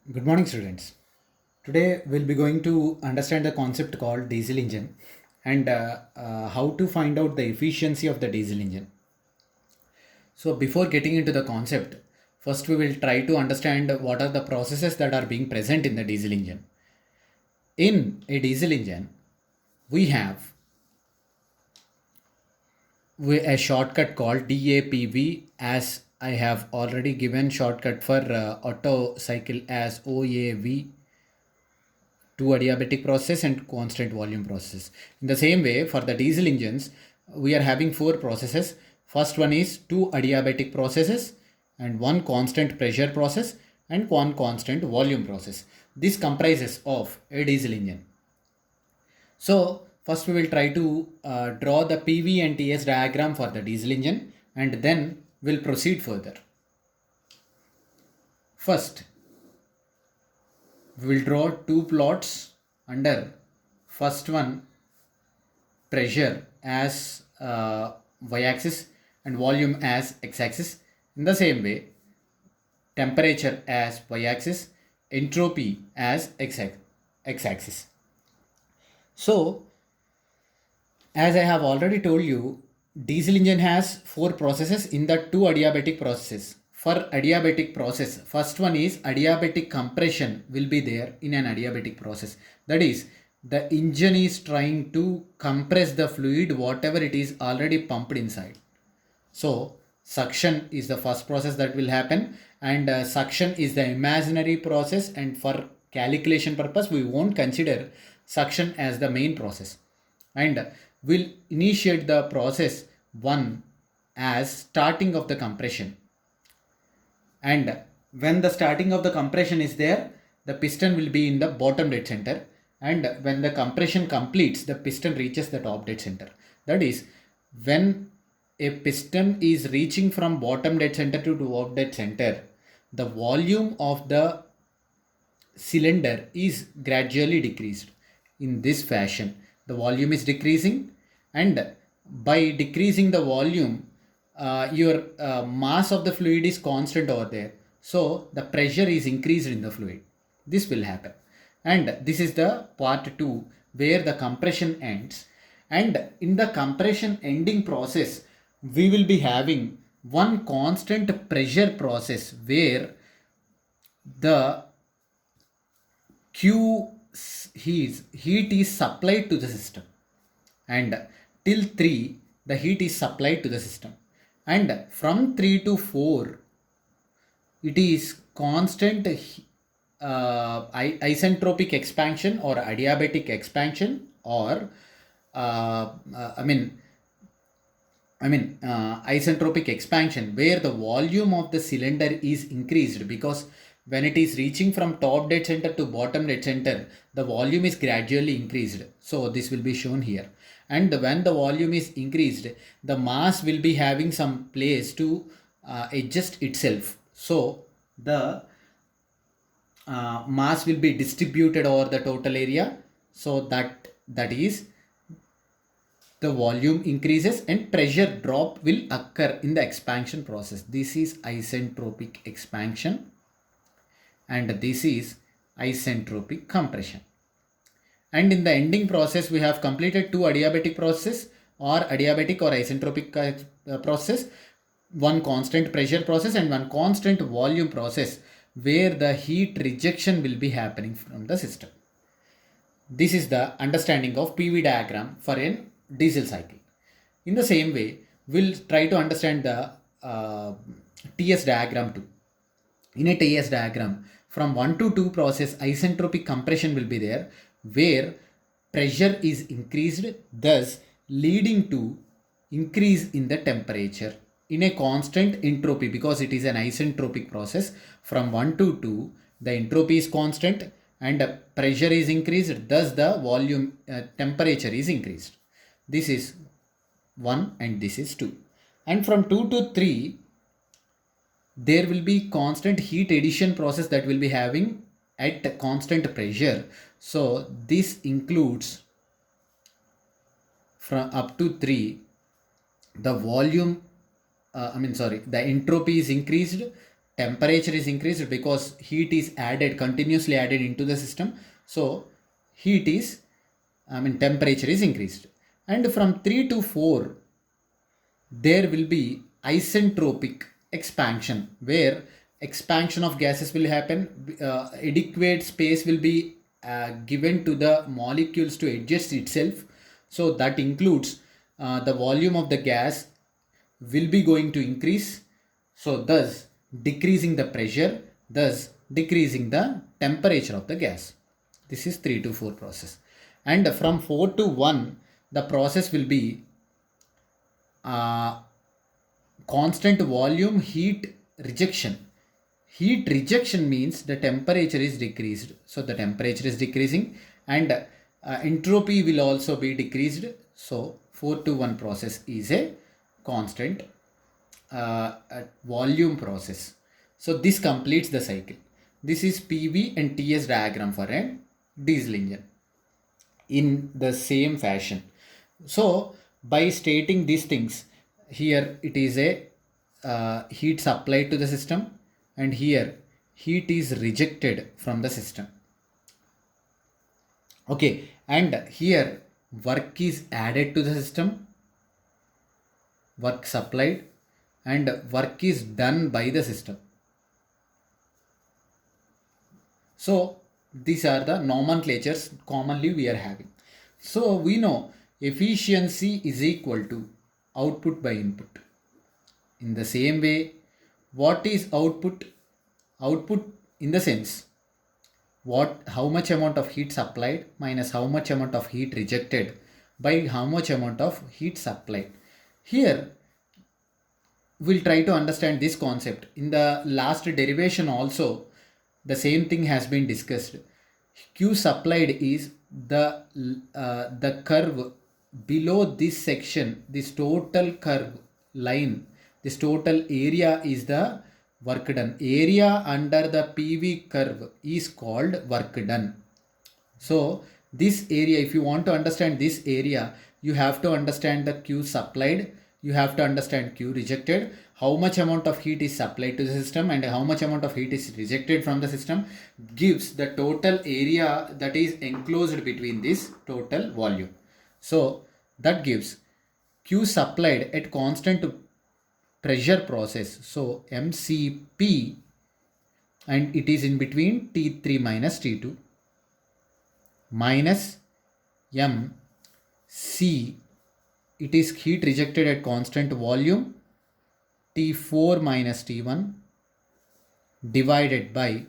Good morning, students. Today we'll be going to understand the concept called diesel engine and how to find out the efficiency of the diesel engine. So, before getting into the concept, first we will try to understand what are the processes that are being present in the diesel engine. In a diesel engine, we have a shortcut called DAPV, as I have already given shortcut for auto cycle as OAV, two adiabatic process and constant volume process. In the same way, for the diesel engines, we are having four processes. First one is two adiabatic processes and one constant pressure process and one constant volume process. This comprises of a diesel engine. So first we will try to draw the PV and TS diagram for the diesel engine and then we'll proceed further. First, we will draw two plots under first one pressure as y-axis and volume as x-axis. In the same way, temperature as y-axis, entropy as x-axis. So, as I have already told you, diesel engine has four processes in the two adiabatic processes. For adiabatic process, first one is adiabatic compression will be there in an adiabatic process. That is, the engine is trying to compress the fluid whatever it is already pumped inside. So suction is the first process that will happen, and suction is the imaginary process, and for calculation purpose we won't consider suction as the main process, and we'll initiate the process 1 as starting of the compression. And when the starting of the compression is there, the piston will be in the bottom dead center, and when the compression completes, the piston reaches the top dead center. That is, when a piston is reaching from bottom dead center to top dead center, the volume of the cylinder is gradually decreased. In this fashion, the volume is decreasing, and by decreasing the volume, your mass of the fluid is constant over there, so the pressure is increased in the fluid. This will happen, and this is the part 2 where the compression ends. And in the compression ending process, we will be having one constant pressure process where the Q heat is supplied to the system, and till 3 the heat is supplied to the system, and from 3 to 4 it is constant isentropic expansion or adiabatic expansion, or uh, uh, I mean isentropic expansion, where the volume of the cylinder is increased, because when it is reaching from top dead center to bottom dead center, the volume is gradually increased. So this will be shown here. And when the volume is increased, the mass will be having some place to adjust itself. So the mass will be distributed over the total area, so that is, the volume increases and pressure drop will occur in the expansion process. This is isentropic expansion and this is isentropic compression. And in the ending process, we have completed two adiabatic process or adiabatic or isentropic process, one constant pressure process and one constant volume process, where the heat rejection will be happening from the system. This is the understanding of PV diagram for a diesel cycle. In the same way, we'll try to understand the TS diagram too. In a TS diagram, from 1 to 2 process, isentropic compression will be there, where pressure is increased, thus leading to increase in the temperature in a constant entropy, because it is an isentropic process. From 1 to 2, the entropy is constant and pressure is increased, thus the volume temperature is increased. This is 1 and this is 2. And from 2 to 3, there will be constant heat addition process that will be having at constant pressure. So this includes from up to 3, the volume the entropy is increased, temperature is increased because heat is added, continuously added into the system. So temperature is increased. And from 3 to 4, there will be isentropic expansion, where expansion of gases will happen. Adequate space will be given to the molecules to adjust itself. So that includes the volume of the gas will be going to increase, so thus decreasing the pressure, thus decreasing the temperature of the gas. This is 3 to 4 process. And from 4 to 1, the process will be constant volume heat rejection. Heat rejection means the temperature is decreased. So the temperature is decreasing, and entropy will also be decreased. So 4 to 1 process is a constant volume process. So this completes the cycle. This is PV and TS diagram for a diesel engine in the same fashion. So by stating these things, here it is a heat supplied to the system, and here heat is rejected from the system. Okay, and here work is added to the system, work supplied, and work is done by the system. So these are the nomenclatures commonly we are having. So we know efficiency is equal to output by input. In the same way, what is output? Output in the sense how much amount of heat supplied minus how much amount of heat rejected by how much amount of heat supplied. Here we'll try to understand this concept. In the last derivation also, the same thing has been discussed. Q supplied is the curve below this section, this total curve line, this total area is the work done. Area under the PV curve is called work done. So this area, if you want to understand this area, you have to understand the Q supplied, you have to understand Q rejected, how much amount of heat is supplied to the system and how much amount of heat is rejected from the system gives the total area that is enclosed between this total volume. So that gives Q supplied at constant pressure process. So MCP, and it is in between T3 minus T2 minus MC, it is heat rejected at constant volume T4 minus T1 divided by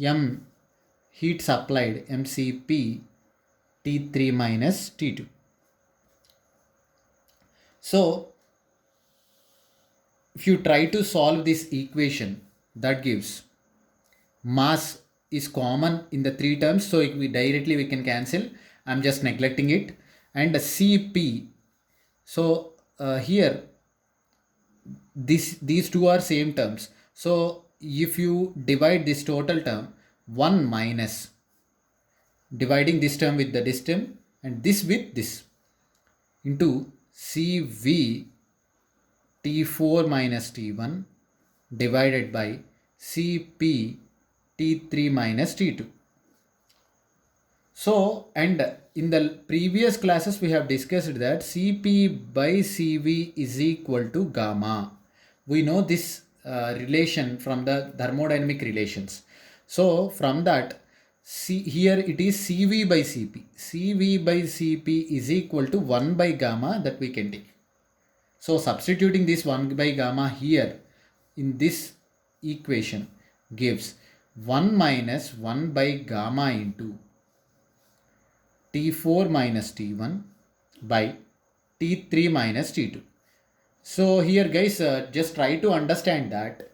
M heat supplied MCP T3 minus T2. So if you try to solve this equation, that gives mass is common in the three terms, so we can cancel. I'm just neglecting it. And CP, so here these two are same terms. So if you divide this total term, 1 minus dividing this term with this term and this with this into CV T4 minus T1 divided by CP T3 minus T2. So, and in the previous classes we have discussed that Cp by Cv is equal to gamma. We know this relation from the thermodynamic relations. So from that, here it is Cv by Cp. Cv by Cp is equal to 1 by gamma, that we can take. So substituting this 1 by gamma here in this equation gives 1 minus 1 by gamma into T4 minus T1 by T3 minus T2. So here guys, just try to understand that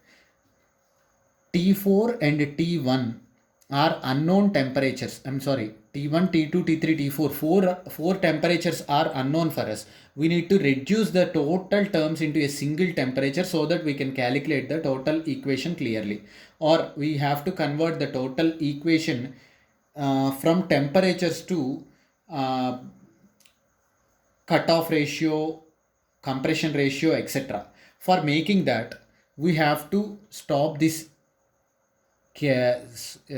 T4 and T1 are unknown temperatures. I'm sorry, T1, T2, T3, T4, four temperatures are unknown for us. We need to reduce the total terms into a single temperature so that we can calculate the total equation clearly. Or we have to convert the total equation from temperatures to cutoff ratio, compression ratio, etc. For making that, we have to stop this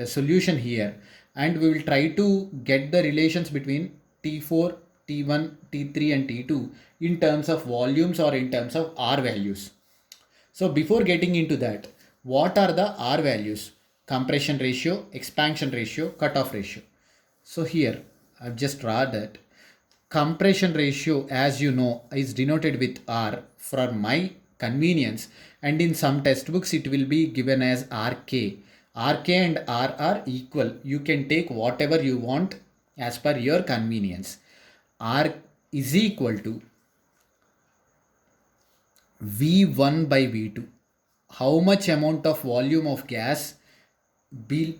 solution here, and we will try to get the relations between T4, T1, T3 and T2 in terms of volumes or in terms of R values. So before getting into that, what are the R values? Compression ratio, expansion ratio, cutoff ratio. So here I've just drawn that compression ratio, as you know, is denoted with R for my convenience, and in some textbooks it will be given as RK. RK and R are equal. You can take whatever you want as per your convenience. R is equal to V1 by V2. How much amount of volume of gas be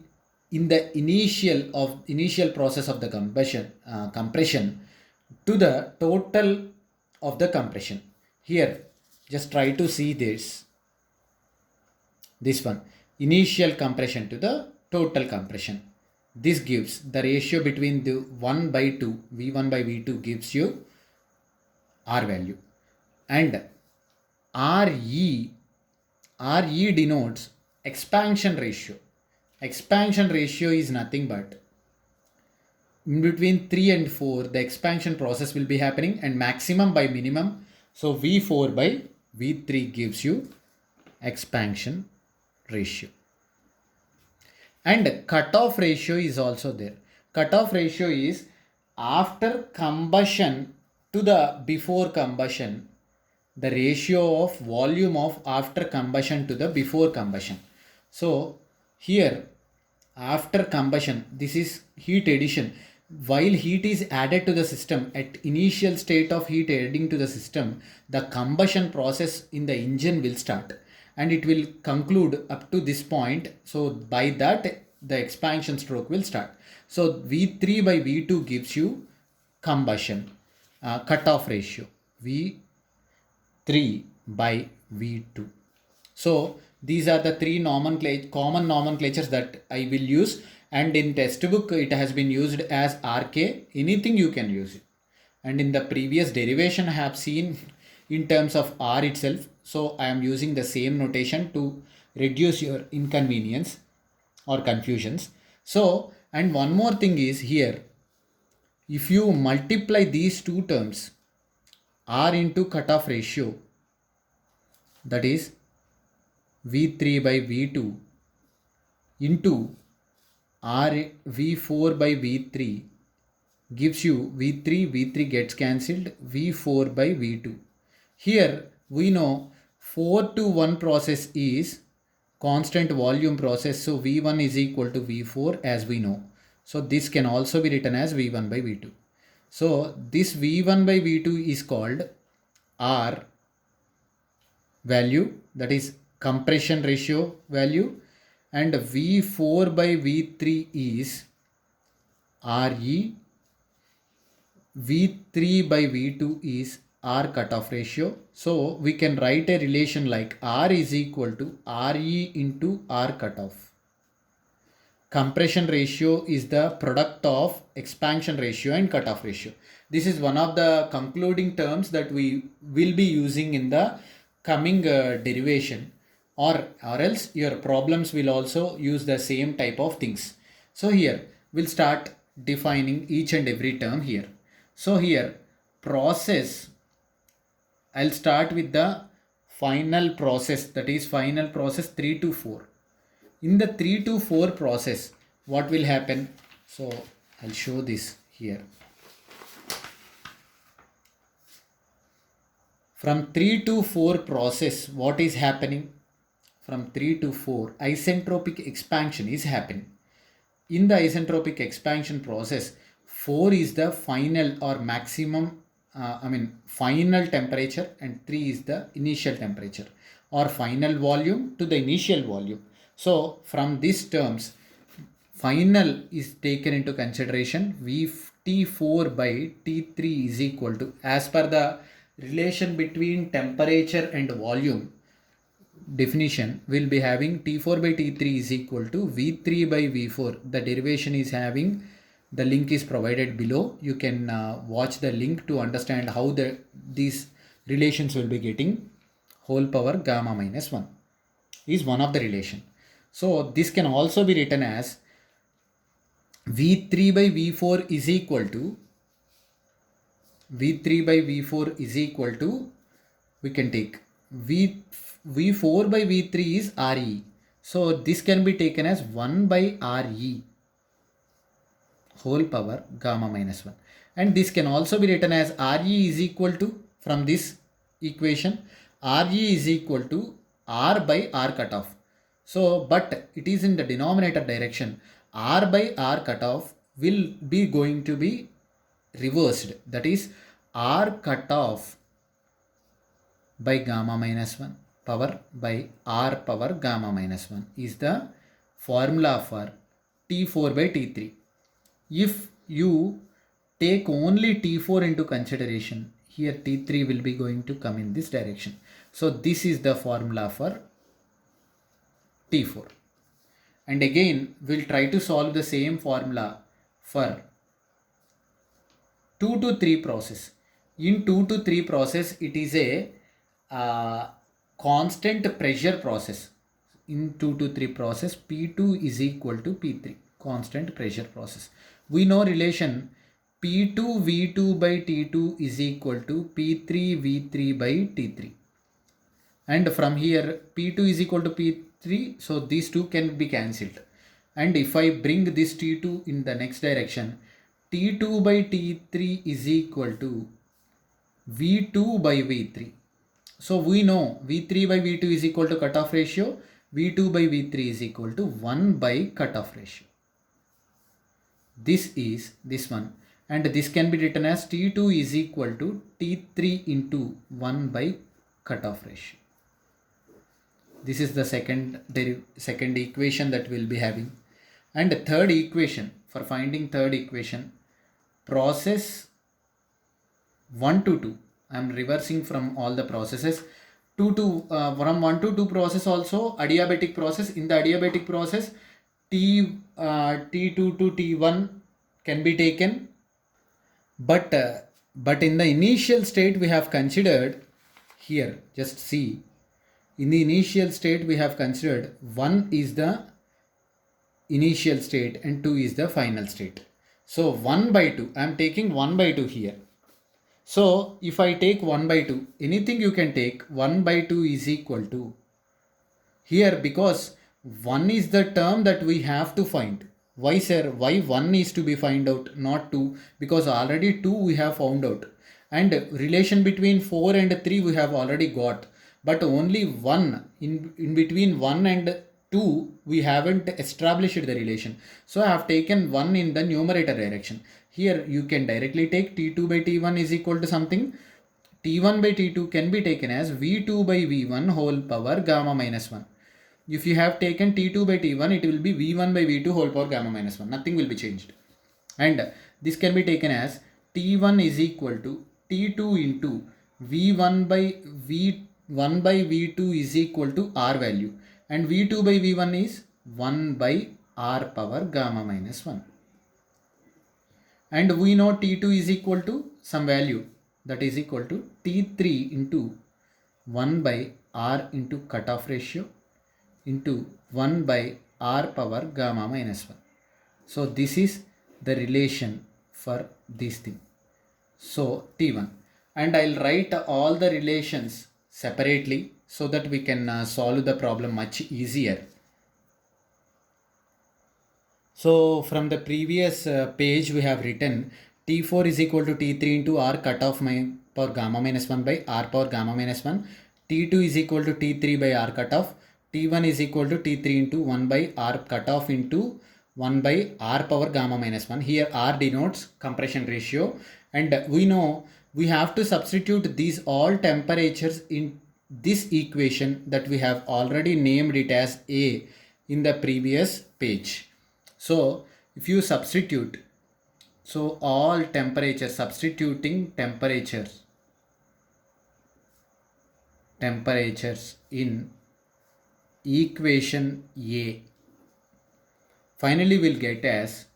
in the initial process of the compression to the total of the compression. Here just try to see this one, initial compression to the total compression. This gives the ratio between the 1 by 2, V1 by V2 gives you R value, and RE denotes expansion ratio. Expansion ratio is nothing but in between 3 and 4 the expansion process will be happening, and maximum by minimum. So V4 by V3 gives you expansion ratio. And cutoff ratio is also there. Cutoff ratio is after combustion to the before combustion, the ratio of volume of after combustion to the before combustion. So here after combustion, this is heat addition. While heat is added to the system, at initial state of heat adding to the system, the combustion process in the engine will start and it will conclude up to this point. So by that the expansion stroke will start. So V3 by V2 gives you combustion cutoff ratio, V3 by V2. So these are the three common nomenclatures that I will use, and in textbook it has been used as RK. Anything you can use it, and in the previous derivation I have seen in terms of R itself. So I am using the same notation to reduce your inconvenience or confusions. So, and one more thing is here, if you multiply these two terms, R into cutoff ratio, that is V3 by V2 into V4 by V3 gives you V3 gets cancelled, V4 by V2. Here we know 4 to 1 process is constant volume process. So V1 is equal to V4 as we know. So this can also be written as V1 by V2. So this V1 by V2 is called R value, that is compression ratio value, and V4 by V3 is RE, V3 by V2 is R cutoff ratio. So we can write a relation like R is equal to RE into R cutoff. Compression ratio is the product of expansion ratio and cutoff ratio. This is one of the concluding terms that we will be using in the coming derivation, or else your problems will also use the same type of things. So here we'll start defining each and every term here. So here process, I'll start with the final process, that is final process 3 to 4. In the 3 to 4 process, what will happen? So I'll show this here. From 3 to 4 process, what is happening? From 3 to 4, isentropic expansion is happening. In the isentropic expansion process, 4 is the final or maximum, final temperature, and 3 is the initial temperature or final volume to the initial volume. So from these terms, final is taken into consideration. T4 by T3 is equal to, as per the relation between temperature and volume definition, will be having T4 by T3 is equal to V3 by V4. The derivation is having, the link is provided below. You can watch the link to understand how these relations will be getting whole power gamma minus 1. is one of the relation. So this can also be written as V3 by V4 is equal to V3 by V4 is equal to, we can take V4 by V3 is RE. So this can be taken as 1 by RE whole power gamma minus 1. And this can also be written as RE is equal to, from this equation, RE is equal to R by R cutoff. So, but it is in the denominator direction. R by R cutoff will be going to be reversed. That is R cutoff by gamma minus 1 power by R power gamma minus 1 is the formula for T4 by T3. If you take only T4 into consideration, here T3 will be going to come in this direction. So this is the formula for T4. And again, we'll try to solve the same formula for 2 to 3 process. In 2 to 3 process, it is a constant pressure process. In 2 to 3 process, P2 is equal to P3, constant pressure process. We know relation P2 V2 by T2 is equal to P3 V3 by T3. And from here P2 is equal to P3, so these two can be cancelled. And if I bring this T2 in the next direction, T2 by T3 is equal to V2 by V3. So we know V3 by V2 is equal to cutoff ratio, V2 by V3 is equal to 1 by cutoff ratio. This is this one, and this can be written as T2 is equal to T3 into 1 by cutoff ratio. This is the second equation that we'll be having. And the third equation, for finding third equation, process 1 to 2. I am reversing from all the processes. From 1 to 2 process also adiabatic process. In the adiabatic process, T2 to T1 can be taken. But in the initial state we have considered here, just see, in the initial state we have considered 1 is the initial state and 2 is the final state. So 1 by 2, I am taking 1 by 2 here. So if I take 1 by 2, anything you can take, 1 by 2 is equal to, here because 1 is the term that we have to find. Why sir? Why 1 is to be found out, not 2? Because already 2 we have found out. And relation between 4 and 3 we have already got. But only 1, in between 1 and 2 we haven't established the relation. So I have taken 1 in the numerator direction. Here you can directly take T2 by T1 is equal to something. T1 by T2 can be taken as V2 by V1 whole power gamma minus 1. If you have taken T2 by T1, it will be V1 by V2 whole power gamma minus 1. Nothing will be changed. And this can be taken as T1 is equal to T2 into V1 by V2 is equal to R value. And V2 by V1 is 1 by R power gamma minus 1. And we know T2 is equal to some value, that is equal to T3 into 1 by R into cutoff ratio into 1 by R power gamma minus 1. So this is the relation for this thing. So T1. And I'll write all the relations separately so that we can solve the problem much easier. So from the previous page we have written T4 is equal to T3 into R cutoff power gamma minus 1 by R power gamma minus 1. T2 is equal to T3 by R cutoff. T1 is equal to T3 into 1 by R cutoff into 1 by R power gamma minus 1. Here R denotes compression ratio, and we know we have to substitute these all temperatures in this equation that we have already named it as A in the previous page. So if you substitute, so all temperatures, substituting temperatures in equation A, finally we'll get as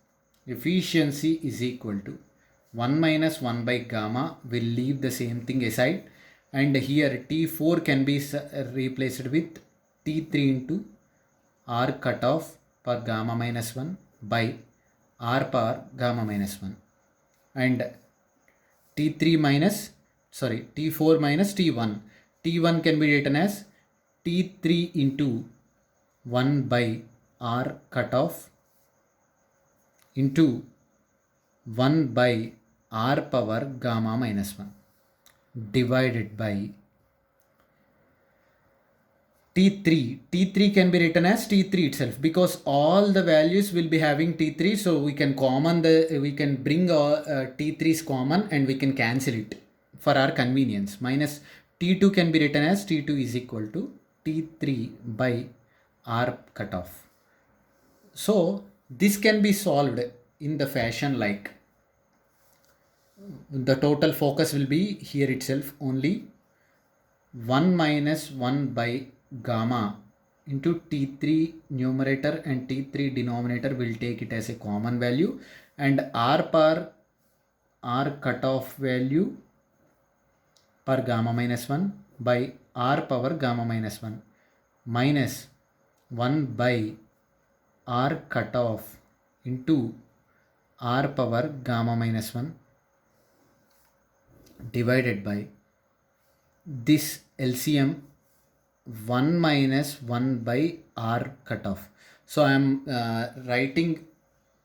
efficiency is equal to 1 minus 1 by gamma. Will leave the same thing aside, and here T4 can be replaced with T3 into R cutoff per gamma minus 1 by R power gamma minus 1, and T4 minus T1. T1 can be written as T3 into 1 by R cutoff into 1 by R power gamma minus 1 divided by T3. T3 can be written as T3 itself because all the values will be having T3, so we can bring T3's common and we can cancel it for our convenience. Minus T2 can be written as T2 is equal to T3 by R cutoff. So this can be solved in the fashion like the total focus will be here itself only 1 minus 1 by gamma into T3 numerator and T3 denominator will take it as a common value, and R per R cutoff value per gamma minus 1 by R power gamma minus 1 minus 1 by R cutoff into R power gamma minus 1 divided by this LCM 1 minus 1 by R cutoff. So I am writing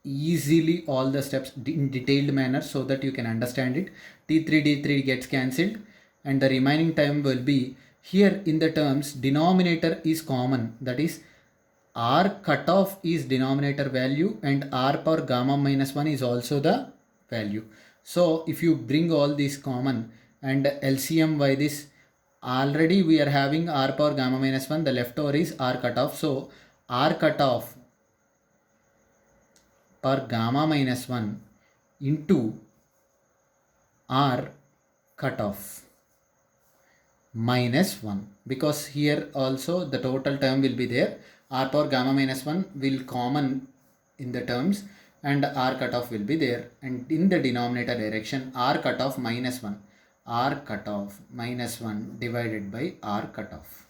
easily all the steps in detailed manner so that you can understand it. T3 gets cancelled and the remaining term will be here in the terms denominator is common, that is R cutoff is denominator value and R power gamma minus 1 is also the value. So if you bring all these common and LCM by this, already we are having R power gamma minus 1, the leftover is R cutoff. So R cutoff per gamma minus 1 into R cutoff minus 1, because here also the total term will be there. R power gamma minus 1 will common in the terms and R cutoff will be there, and in the denominator direction R cutoff minus 1, R cutoff minus 1 divided by R cutoff.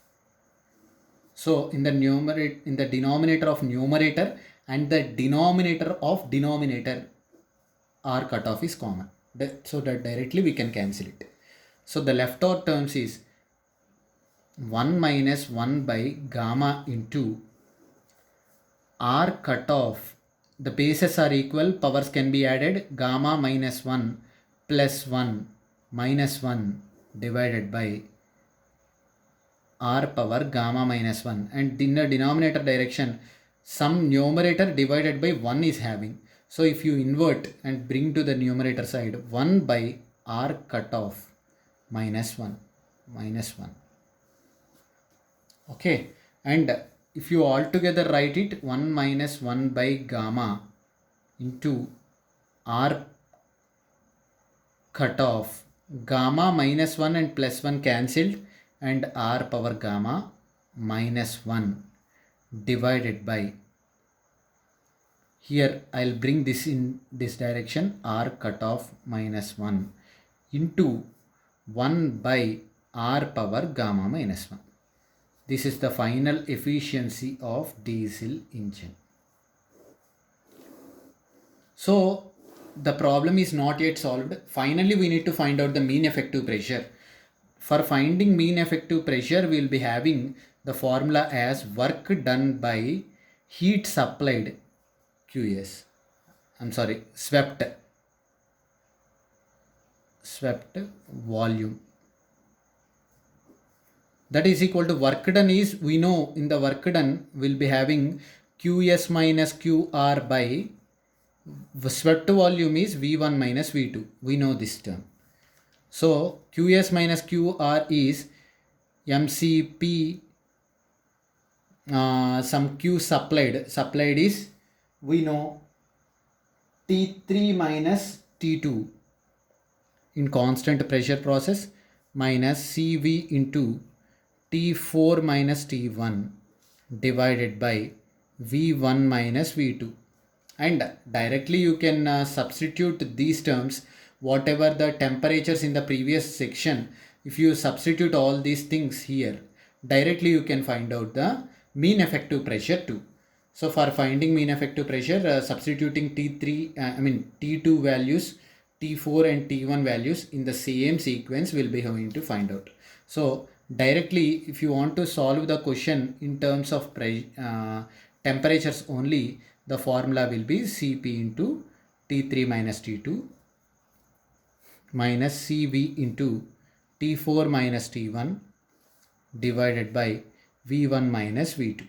So in the denominator of numerator and the denominator of denominator R cutoff is common, so that directly we can cancel it. So the leftover terms is 1 minus 1 by gamma into R cutoff. The bases are equal, powers can be added, gamma minus 1 plus 1 minus 1 divided by R power gamma minus 1, and in the denominator direction some numerator divided by 1 is having. So if you invert and bring to the numerator side 1 by R cutoff minus 1. Okay, and if you altogether write it 1 minus 1 by gamma into R cutoff, gamma minus 1 and plus 1 cancelled and R power gamma minus 1 divided by, here I'll bring this in this direction, R cutoff minus 1 into 1 by R power gamma minus 1. This is the final efficiency of diesel engine. So the problem is not yet solved. Finally we need to find out the mean effective pressure. For finding mean effective pressure, we will be having the formula as work done by heat supplied QS. Swept volume. That is equal to work done is, we know in the work done will be having QS minus QR by swept volume is V1 minus V2. We know this term. So QS minus QR is MCP some Q supplied is, we know T3 minus T2 in constant pressure process minus CV into T4 minus T1 divided by V1 minus V2, and directly you can substitute these terms, whatever the temperatures in the previous section. If you substitute all these things here, directly you can find out the mean effective pressure too. So for finding mean effective pressure, substituting T2 values, T4 and T1 values in the same sequence will be going to find out. So directly, if you want to solve the question in terms of temperatures only, the formula will be Cp into T3 minus T2 minus Cv into T4 minus T1 divided by V1 minus V2.